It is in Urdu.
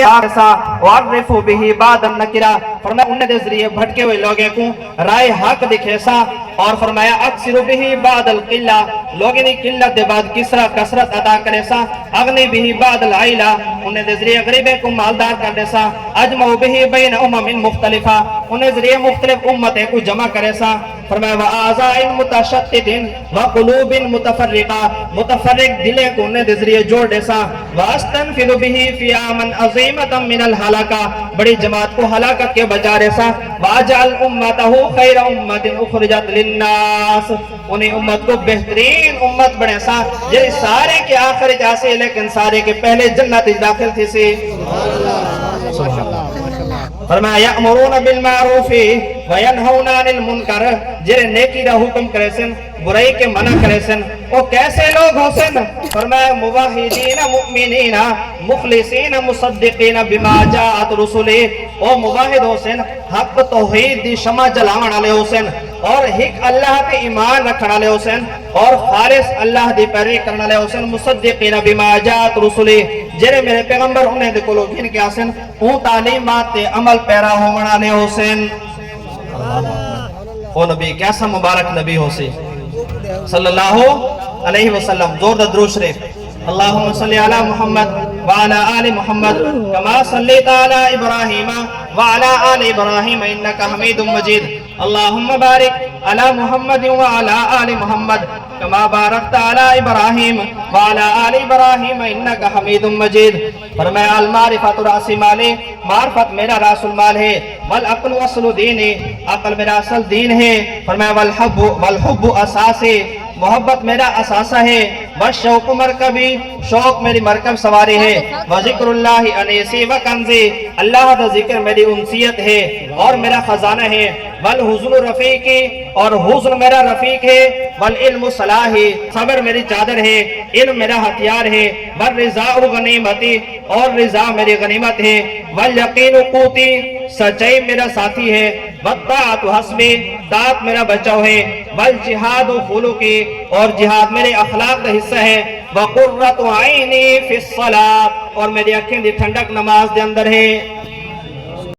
وعرفوا به بعد النکرہ، فرمایا انہیں دے ذریعے بھٹکے ہوئے لوگے کو رائے حق دکھیسا، اور فرمایا اکثر به بعد القلہ، لوگیں قلت دے بعد کسرت ادا کرے سا، اغنی به بعد العیلہ، انہیں دے ذریعے غریبے کو مالدار کر دے سا، اجمع به بین مختلفہ، انہیں ذریعے مختلف امتیں کو جمع کرے سا، فرمایا وَآزَائٍ مُتَشَتِّدٍ وَقُلُوبٍ مُتَفَرِّقَةٍ، متفرق دلے کو انہیں دے ذریعے جوڑ دے سا، وَأَسْتَنْفِذُ بِهِ فِيَامًا عَظِيمَةً مِنَ الْحَلَقَةِ، بڑی جماعت کو ہلاکت کے بچا رہے سا، وَأَجْعَلْ أُمَّتَهُ خَيْرَ أُمَّةٍ أُخْرِجَتْ لِلنَّاسِ، انہیں امت کو بہترین امت بڑھے سا، جی سارے کے آخر جاسے لیکن سارے کے پہلے جنت داخل تھی سی۔ فرمایا یأمرون بالمعروف وینہون عن المنکر، جنہیں نیکی دا حکم کرے سن، برائی کے منع کرے سن، وہ کیسے لوگ ہو سن؟ فرمایا موحدین مؤمنین مخلصین مصدقین بما جاءت رسولہ، وہ موحد ہو سن، حق توحید دی شمع جلاون والے ہو سن، اور حق اللہ تے ایمان رکھن والے ہو سن، اور خالص اللہ دی پیروی کرن والے ہو سن، مصدقین بما جاءت رسولہ، جنہیں میرے پیغمبر انہیں دے کولو گھن کے آسن، اون تعلیمات تے عمل پیرا ہون والے ہو سن۔ وہ نبی کیسا مبارک نبی ہو سی صلی اللہ علیہ وسلم، زور دا درود شریف، اللہم صلی علی محمد وعلی آل محمد کما صلیت علی ابراہیم وعلی آل ابراہیم انکا حمید مجید، اللہم بارک علی محمد وعلی آل محمد کما بارکت علی ابراہیم وعلی آل ابراہیم انکا حمید مجید۔ فرمایا المعرفت راس مالی، معرفت میرا راس المال ہے، والعقل اصل دینی، عقل میرا اصل دین ہے، فرمایا والحب اساسی، محبت میرا اساسہ ہے، والشوق مرکبی، شوق میری مرکب سواری ہے، وذکر اللہ انیسی وکنزی، اللہ دا ذکر میری انسیت ہے اور میرا خزانہ ہے، والحزن رفیقی، اور حزن میرا رفیق ہے، والعلم صلاحی، صبر میری چادر ہے، علم میرا ہتھیار ہے، والرضا غنیمتی، اور رضا میری غنیمت ہے، والیقین قوتی، سچائی میرا ساتھی ہے، والطاعت حسبی، طاعت میرا بچاؤ ہے، والجہاد خلقی، اور جہاد میرے اخلاق کا حصہ ہے، وقرۃ عینی فی الصلاۃ، اور میری آنکھیں دی ٹھنڈک نماز دے اندر ہے۔